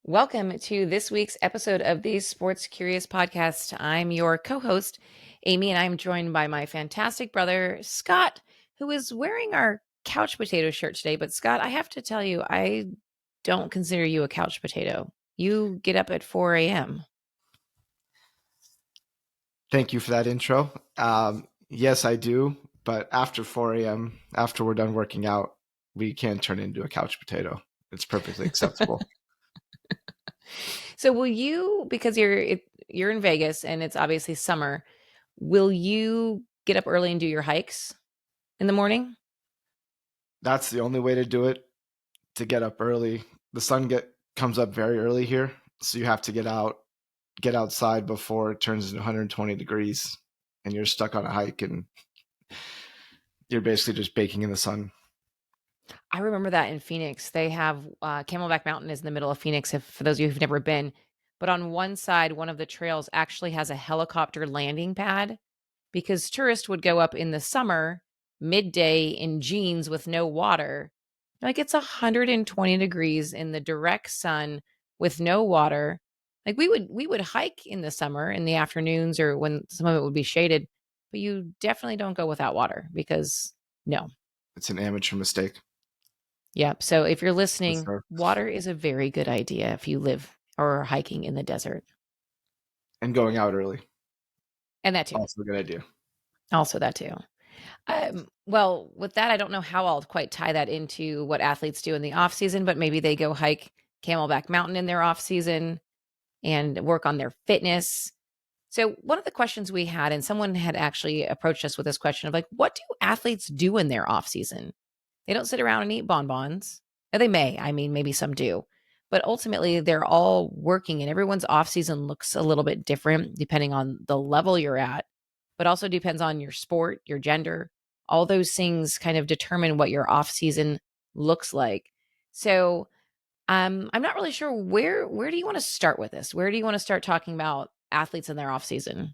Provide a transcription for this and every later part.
Welcome to this week's episode of the Sports Curious Podcast. I'm your co host, Amy, and I'm joined by my fantastic brother, Scott, who is wearing our couch potato shirt today. But, Scott, I have to tell you, I don't consider you a couch potato. You get up at 4 a.m. Thank you for that intro. Yes, I do. But after 4 a.m., after we're done working out, we can turn into a couch potato. It's perfectly acceptable. So, will you, because you're in Vegas and it's obviously summer, will you get up early and do your hikes in the morning? That's the only way to do it, to get up early. The sun comes up very early here, so you have to get outside before it turns into 120 degrees, and you're stuck on a hike, and you're basically just baking in the sun. I remember that in Phoenix. They have Camelback Mountain is in the middle of Phoenix, if for those of you who've never been. But on one side, one of the trails actually has a helicopter landing pad because tourists would go up in the summer, midday in jeans with no water. Like it's 120 degrees in the direct sun with no water. Like we would hike in the summer in the afternoons or when some of it would be shaded, but you definitely don't go without water because no. It's an amateur mistake. Yep. So if you're For listening, sure. water is a very good idea if you live or are hiking in the desert. And going out early, And that too. also a good idea. Also that too. Well, with that, I don't know how I'll quite tie that into what athletes do in the off season, but maybe they go hike Camelback Mountain in their off season and work on their fitness. So one of the questions we had, and someone had actually approached us with this question of like, what do athletes do in their off season? They don't sit around and eat bonbons. Now, they may. I mean, maybe some do. But ultimately, they're all working, and everyone's off season looks a little bit different depending on the level you're at, but also depends on your sport, your gender. All those things kind of determine what your off season looks like. So I'm not really sure where do you want to start with this? Where do you want to start talking about athletes in their off season?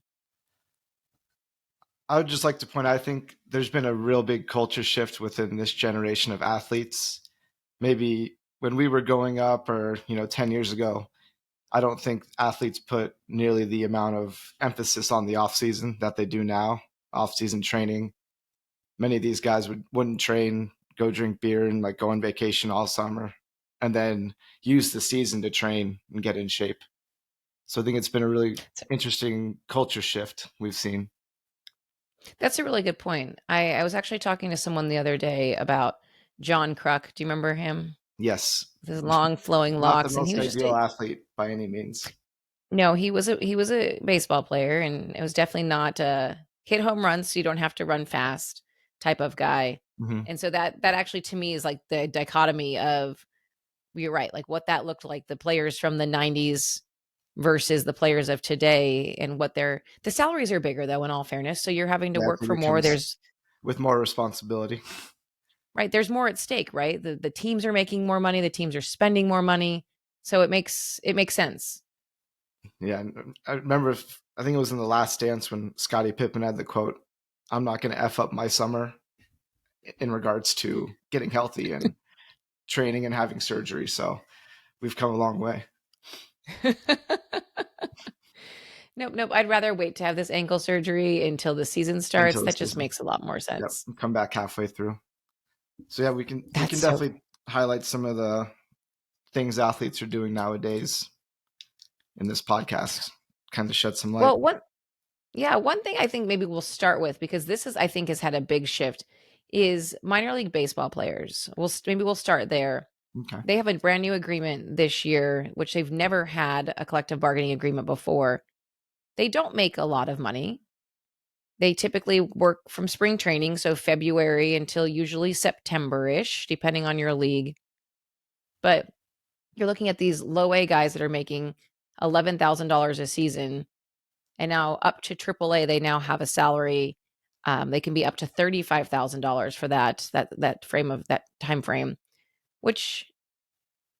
I would just like to point out, I think there's been a real big culture shift within this generation of athletes. Maybe when we were growing up or, 10 years ago, I don't think athletes put nearly the amount of emphasis on the off season that they do now, off season training. Many of these guys wouldn't train, go drink beer and like go on vacation all summer and then use the season to train and get in shape. So I think it's been a really interesting culture shift we've seen. That's a really good point. I was actually talking to someone the other day about John Kruk. Do you remember him? Yes. With his long flowing Not the locks, and he most was just ideal athlete by any means. no, he was a baseball player, and it was definitely not a hit home runs, so you don't have to run fast type of guy. Mm-hmm. And so that actually to me is like the dichotomy of you're right, like what that looked like the players from the 90s versus the players of today and what the salaries are bigger though in all fairness. So you're having to Yeah, work for it more. comes There's with more responsibility. right, there's more at stake, right? The teams are making more money, the teams are spending more money. So it makes sense. Yeah, I remember. I think it was in the Last Dance when Scottie Pippen had the quote, "I'm not going to f up my summer," in regards to getting healthy and training and having surgery. So we've come a long way. Nope, nope. I'd rather wait to have this ankle surgery until the season starts. Until the That just season. makes a lot more Yep, sense. come back halfway through. So yeah, we can That's so definitely highlight some of the things athletes are doing nowadays in this podcast. Kind of shed some light. well. One thing I think maybe we'll start with because this is I think has had a big shift is minor league baseball players. Maybe we'll start there. Okay. They have a brand new agreement this year, which they've never had a collective bargaining agreement before. They don't make a lot of money. They typically work from spring training, so February until usually September-ish, depending on your league. But you're looking at these low A guys that are making $11,000 a season, and now up to AAA, they now have a salary. They can be up to $35,000 for that time frame, which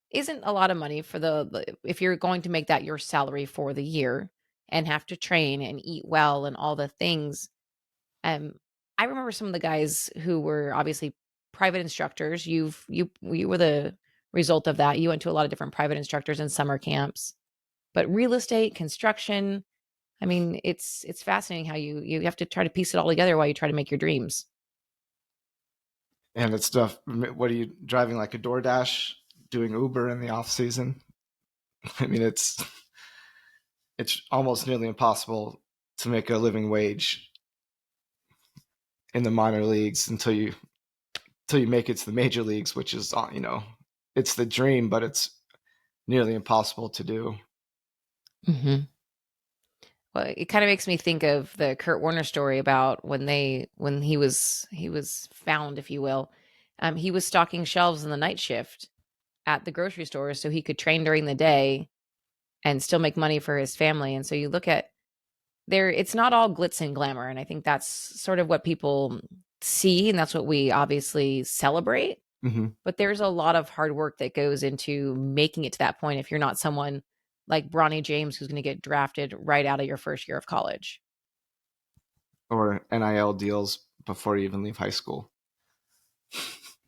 isn't a lot of money for if you're going to make that your salary for the year and have to train and eat well and all the things. Um, I remember some of the guys who were obviously private instructors. You were the result of that. You went to a lot of different private instructors and summer camps, but real estate, construction, I mean, it's fascinating how you have to try to piece it all together while you try to make your dreams. And it's stuff. What are you driving, like a DoorDash, doing Uber in the off season? I mean, it's almost nearly impossible to make a living wage in the minor leagues until you make it to the major leagues, which is, it's the dream, but it's nearly impossible to do. Hmm. Well, it kind of makes me think of the Kurt Warner story about when he was found, if you will. He was stocking shelves in the night shift at the grocery store so he could train during the day and still make money for his family. And so you look at there, it's not all glitz and glamour, and I think that's sort of what people see, and that's what we obviously celebrate. Mm-hmm. But there's a lot of hard work that goes into making it to that point if you're not someone like Bronny James who's going to get drafted right out of your first year of college. Or NIL deals before you even leave high school.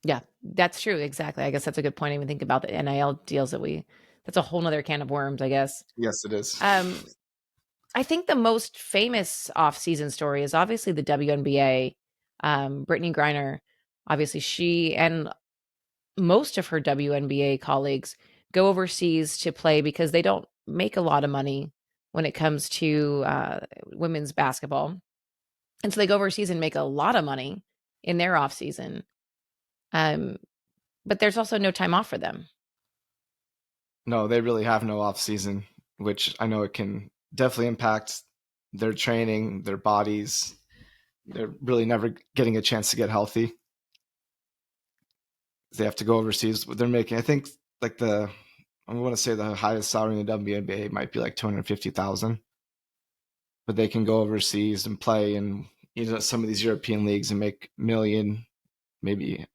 Yeah, that's true. Exactly. I guess that's a good point. I even think about the NIL deals that's a whole nother can of worms, I guess. Yes, it is. Um, I think the most famous off-season story is obviously the WNBA. Brittany Griner, obviously, she and most of her WNBA colleagues go overseas to play because they don't make a lot of money when it comes to women's basketball. And so they go overseas and make a lot of money in their off season. Um, but there's also no time off for them. No, they really have no off season, which I know it can definitely impact their training, their bodies. They're really never getting a chance to get healthy. They have to go overseas. They're making, I think, like I want to say the highest salary in the WNBA might be like 250,000, but they can go overseas and play in some of these European leagues and make million, maybe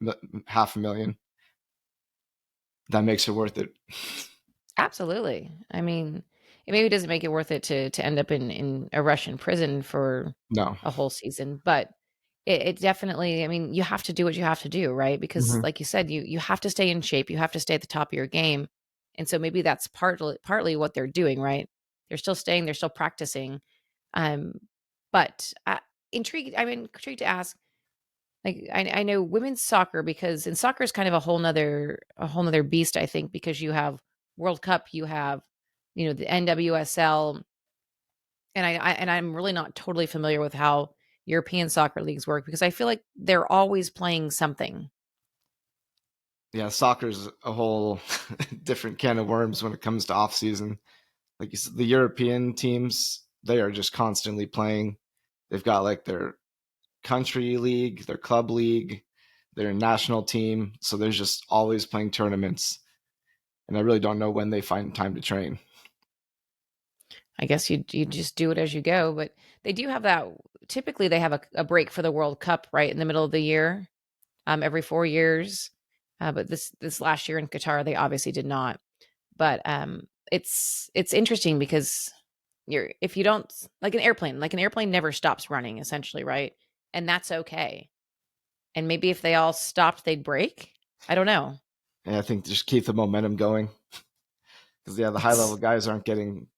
half a million. That makes it worth it. Absolutely. I mean, it maybe doesn't make it worth it to end up in a Russian prison for No. a whole season, but it definitely, I mean, you have to do what you have to do, right? Because Hmm. like you said, you have to stay in shape. You have to stay at the top of your game. And so maybe that's partly what they're doing, right? They're still staying, they're still practicing. Um, but I'm intrigued to ask, like I know women's soccer because in soccer is kind of a whole nother beast, I think, because you have World Cup, you have, the NWSL, and I'm really not totally familiar with how European soccer leagues work because I feel like they're always playing something. Yeah, soccer's a whole different can of worms when it comes to off season. Like you said, the European teams, they are just constantly playing. They've got like their country league, their club league, their national team. So there's just always playing tournaments. And I really don't know when they find time to train. I guess you just do it as you go, but they do have that. Typically, they have a break for the World Cup right in the middle of the year, every 4 years. But this last year in Qatar, they obviously did not. But it's interesting because you're if you don't like an airplane never stops running essentially, right? And that's okay. And maybe if they all stopped, they'd break. I don't know. And I think just keep the momentum going. Because, yeah, the high level guys aren't getting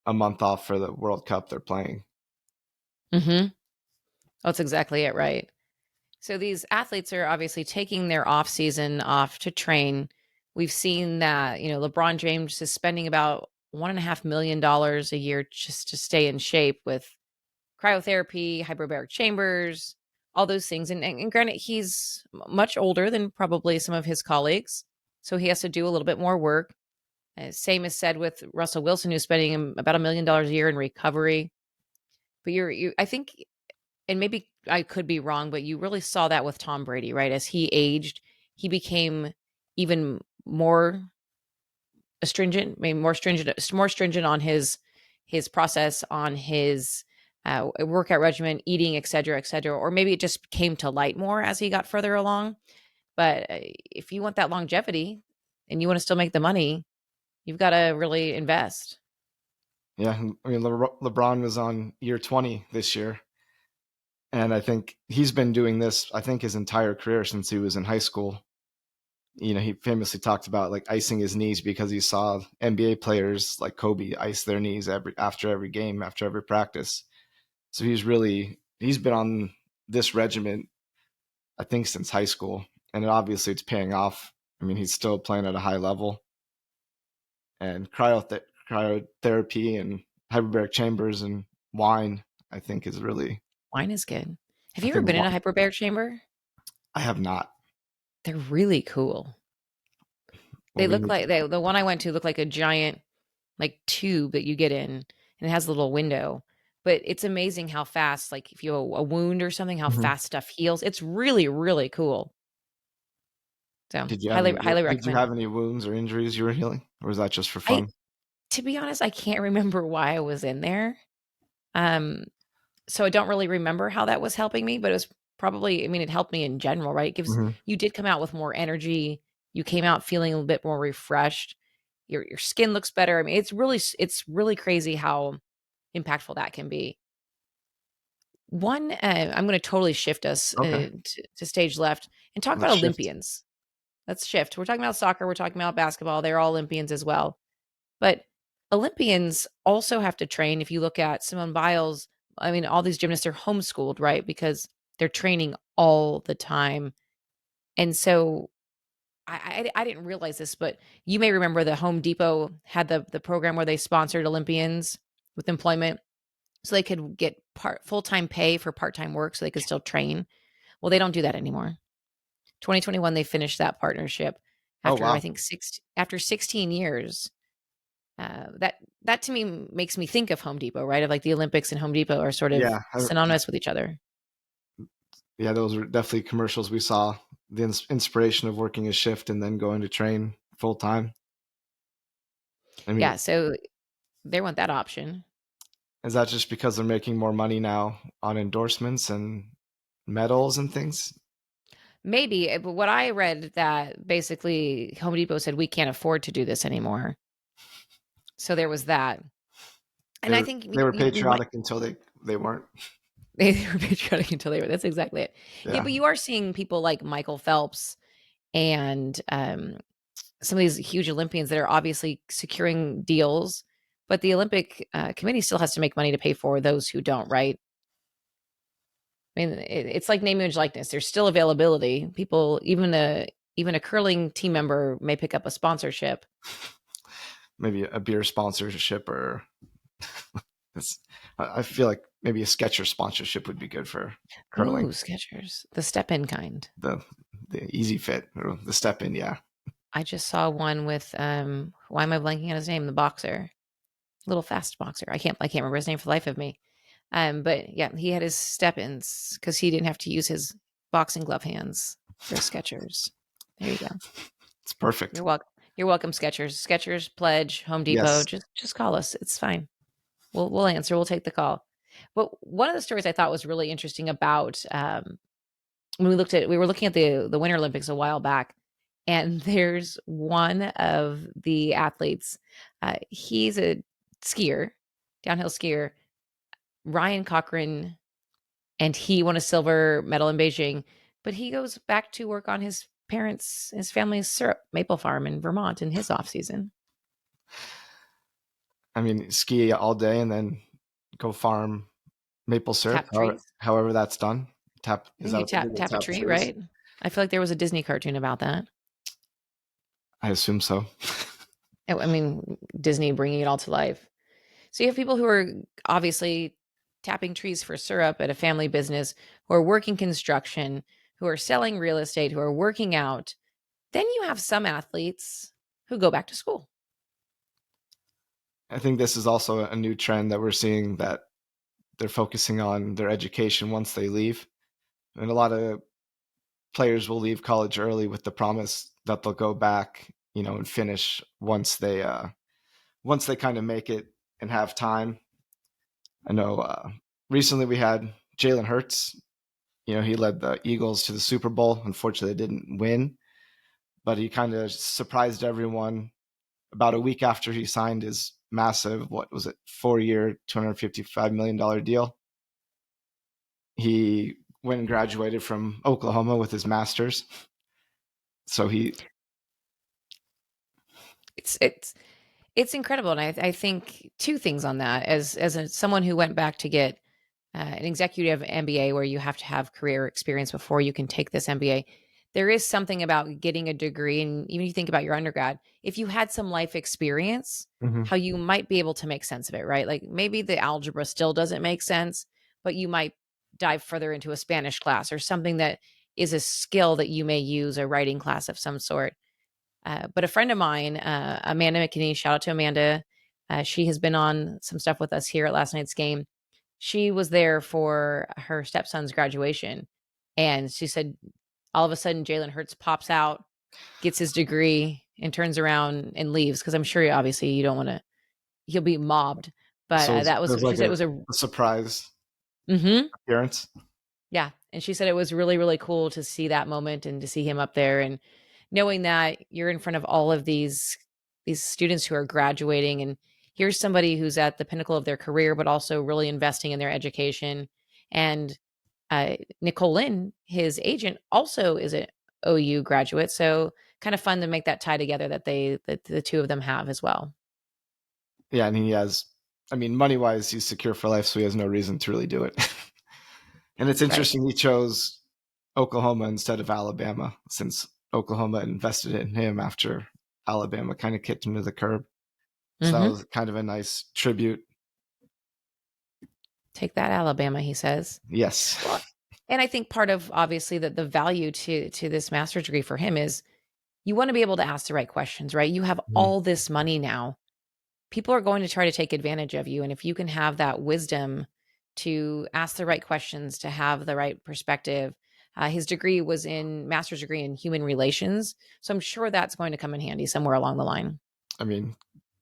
a month off for the World Cup they're playing. Mm-hmm. That's exactly it, right? So these athletes are obviously taking their off season off to train. We've seen that, LeBron James is spending about $1.5 million a year just to stay in shape with cryotherapy, hyperbaric chambers, all those things. And granted, he's much older than probably some of his colleagues. So he has to do a little bit more work. Same is said with Russell Wilson, who's spending about $1 million a year in recovery. But I think, and maybe I could be wrong, but you really saw that with Tom Brady, right? As he aged, he became even more astringent, maybe more stringent on his process, on his workout regimen, eating, et cetera, et cetera. Or maybe it just came to light more as he got further along. But if you want that longevity and you want to still make the money, you've got to really invest. Yeah, I mean, LeBron was on year 20 this year. And I think he's been doing this, I think, his entire career since he was in high school. He famously talked about like icing his knees because he saw NBA players like Kobe ice their knees after every game, after every practice. So he's been on this regimen, I think, since high school, and obviously it's paying off. I mean, he's still playing at a high level, and cryotherapy and hyperbaric chambers and wine, I think, is really. Wine is good. Have I you ever think been in a hyperbaric chamber? I have not. They're really cool. Well, They we look need like to. the one I went to looked like a giant like tube that you get in, and it has a little window. But it's amazing how fast, like if you have a wound or something, how Mhm. fast stuff heals. It's really, really cool. So highly Did you recommend. have any wounds or injuries you were healing, or was that just for I fun? To be honest, I can't remember why I was in there. Um, so I don't really remember how that was helping me, but it was probably, I mean, it helped me in general, right? It gives Hmm. you did come out with more energy. You came out feeling a little bit more refreshed. Your skin looks better. I mean, it's really crazy how impactful that can be. I'm going to totally shift us Okay, to stage left and talk about let's shift. Olympians. Let's shift. We're talking about soccer. We're talking about basketball. They're all Olympians as well. But Olympians also have to train. If you look at Simone Biles, I mean, all these gymnasts are homeschooled, right? Because they're training all the time. And so I didn't realize this, but you may remember the Home Depot had the program where they sponsored Olympians with employment so they could get full-time pay for part-time work so they could still train. Well, they don't do that anymore. 2021, they finished that partnership Oh after I wow, think after 16 years. That to me makes me think of Home Depot, right? Of like the Olympics and Home Depot are sort of yeah, synonymous with each other. yeah. Those were definitely commercials we saw. The inspiration of working a shift and then going to train full time. I mean, Yeah, so they want that option. is that just because they're making more money now on endorsements and medals and things? Maybe, but what I read that basically Home Depot said we can't afford to do this anymore. So there was that. They And I were think they were we might patriotic until they weren't. they were patriotic until they were. That's exactly it. Yeah, Yeah. but you are seeing people like Michael Phelps and some of these huge Olympians that are obviously securing deals, but the Olympic committee still has to make money to pay for those who don't, right? I mean, it's like name, image, likeness. There's still availability. People, even a curling team member may pick up a sponsorship. Maybe a beer sponsorship or it's, I feel like maybe a Skechers sponsorship would be good for Ooh, curling. Skechers, the step-in kind. The the Easy Fit or the Step In, yeah. I just saw one with why am I blanking on his name? The boxer, little fast boxer. I can't remember his name for the life of me. But yeah, he had his step-ins because he didn't have to use his boxing glove hands for Skechers. There you go. It's perfect. You're welcome. You're welcome, Skechers. Skechers, Pledge, Home Depot. Yes. Just call us. It's fine. We'll answer. We'll take the call. But one of the stories I thought was really interesting about when we were looking at the Winter Olympics a while back, and there's one of the athletes. He's a skier, downhill skier, Ryan Cochran, and he won a silver medal in Beijing. But he goes back to work on his family's syrup maple farm in Vermont in his off season. I mean, ski all day and then go farm maple syrup, Tap trees. however that's done. Tap, I is think that you what they do? tap They tap a tap tree, trees? right? I feel like there was a Disney cartoon about that. I assume so. I mean, Disney bringing it all to life. So you have people who are obviously tapping trees for syrup at a family business, who are working construction, who are selling real estate, who are working out. Then you have some athletes who go back to school. I think this is also a new trend that we're seeing, that they're focusing on their education once they leave. And a lot of players will leave college early with the promise that they'll go back, and finish once they kind of make it and have time. I know recently we had Jalen Hurts. He led the Eagles to the Super Bowl. Unfortunately, they didn't win, but he kind of surprised everyone about a week after he signed his massive, what was it, 4 year, $255 million deal. He went and graduated from Oklahoma with his master's. So It's incredible, and I think two things on that. Someone who went back to get an executive MBA, where you have to have career experience before you can take this MBA. There is something about getting a degree, and even if you think about your undergrad, if you had some life experience, Hmm. how you might be able to make sense of it, right? Like maybe the algebra still doesn't make sense, but you might dive further into a Spanish class or something that is a skill that you may use, a writing class of some sort. But a friend of mine, Amanda McKinney, shout out to Amanda. She has been on some stuff with us here at last night's game. She was there for her stepson's graduation. And she said, all of a sudden, Jalen Hurts pops out, gets his degree, and turns around and leaves. Cause I'm sure, obviously, you don't want to, he'll be mobbed. But So that it was, was she like said it was a surprise mhm. appearance. Yeah, and she said it was really, really cool to see that moment and to see him up there, and knowing that you're in front of all of these students who are graduating, and here's somebody who's at the pinnacle of their career, but also really investing in their education. And Nicole Lynn, his agent, also is an OU graduate, so kind of fun to make that tie together that the two of them have as well. Yeah, and he has, I mean, money wise, he's secure for life, so he has no reason to really do it. And it's Right. interesting he chose Oklahoma instead of Alabama, since Oklahoma invested in him after Alabama kind of kicked him to the curb. So that Hmm. was kind of a nice tribute. Take that, Alabama, he says. Yes. Well, and I think part of obviously that the value to this master's degree for him is you want to be able to ask the right questions, right? You have Mhm. all this money now. People are going to try to take advantage of you. And if you can have that wisdom to ask the right questions, to have the right perspective, his degree was in master's degree in human relations. So I'm sure that's going to come in handy somewhere along the line. I mean,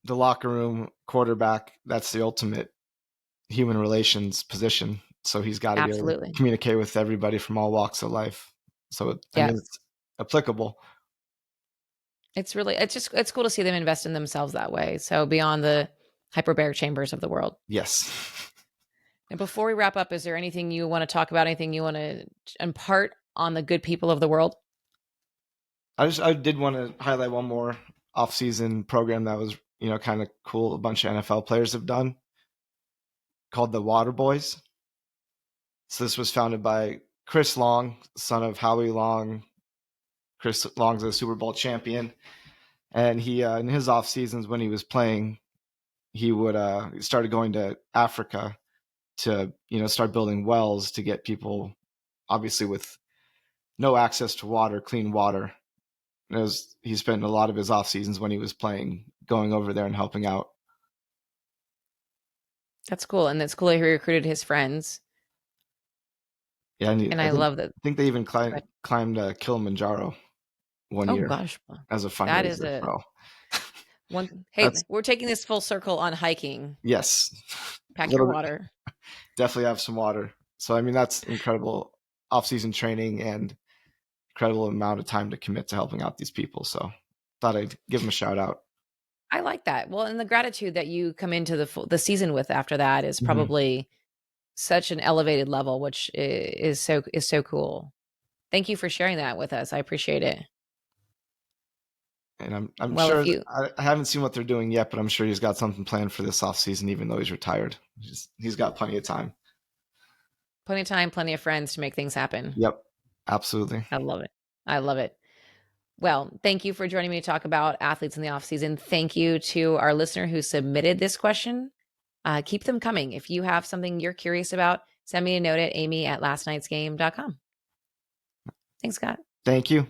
the locker room quarterback, that's the ultimate human relations position. So he's got to be able to Absolutely. communicate with everybody from all walks of life. So, I mean, Yes. it's applicable. It's really, it's cool to see them invest in themselves that way. So beyond the hyperbaric chambers of the world. Yes. And before we wrap up, is there anything you want to talk about? Anything you want to impart on the good people of the world? I did want to highlight one more off-season program that was, kind of cool. A bunch of NFL players have done, called the Water Boys. So this was founded by Chris Long, son of Howie Long. Chris Long's a Super Bowl champion, and he in his off seasons when he was playing, he started going to Africa to start building wells to get people, obviously with no access to water, clean water. He spent a lot of his off seasons when he was playing going over there and helping out. That's cool. And it's cool that he recruited his friends. Yeah, and And I I think love that. I think they even But, climbed Kilimanjaro one oh year gosh, well, as a that is fundraiser. a So one. Hey, that's we're taking this full circle on hiking. yes, a Pack your little bit. water. Definitely have some water. So I mean that's incredible off-season training and incredible amount of time to commit to helping out these people. So thought I'd give them a shout out. I like that. Well, and the gratitude that you come into the season with after that is Mhm. probably such an elevated level, which is so cool. Thank you for sharing that with us. I appreciate it. And I'm Well, sure if you I haven't seen what they're doing yet, but I'm sure he's got something planned for this off season, even though he's retired. He's got plenty of time. plenty of time, plenty of friends to make things happen. Yep, absolutely. I love it. I love it. Well, thank you for joining me to talk about athletes in the off season. Thank you to our listener who submitted this question. Keep them coming. If you have something you're curious about, send me a note at amy@lastnightsgame.com. Thanks, Scott. Thank you.